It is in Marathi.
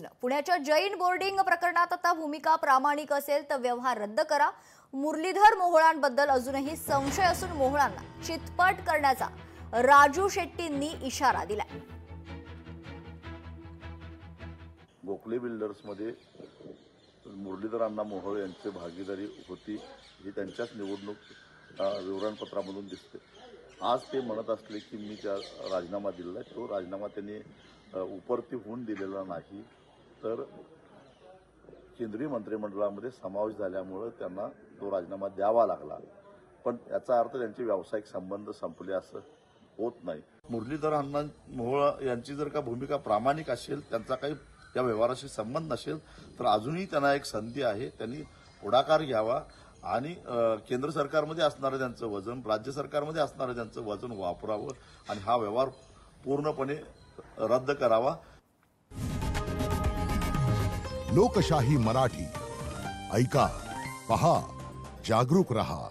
प्रश्न पुण्याच्या जैन बोर्डिंग प्रकरणात आता भूमिका प्रामाणिक असेल तर व्यवहार रद्द करा। मुरलीधर मोहोळांबद्दल अजूनही संशय असून मोहोळांना चितपट करण्याचा राजू शेट्टींनी इशारा दिलाय। गोखले बिल्डर्स मध्ये मुरलीधर अण्णा मोहोळ यांची भागीदारी होती ही त्यांच्याच निवडणूक विवरणपत्रामधून दिसते। आज ते म्हणत असले की मी त्या राजीनामा दिलेला आहे, तो राजीनामा त्यांनी उपरती होऊन दिलेला नाही, तर केंद्रीय मंत्रिमंडळामध्ये समावेश झाल्यामुळे त्यांना तो राजीनामा द्यावा लागला। पण याचा अर्थ त्यांचे व्यावसायिक संबंध संपले असं होत नाही। मुरलीधर अण्णा मोहोळ यांची जर का भूमिका प्रामाणिक असेल, त्यांचा काही या व्यवहाराशी संबंध नसेल, तर अजूनही त्यांना एक संधी आहे। त्यांनी पुढाकार घ्यावा आणि केंद्र सरकारमध्ये असणारं त्यांचं वजन, राज्य सरकारमध्ये असणारं त्यांचं वजन वापरावं आणि हा व्यवहार पूर्णपणे रद्द करावा। लोकशाही मराठी ऐका, पहा, जागरूक रहा।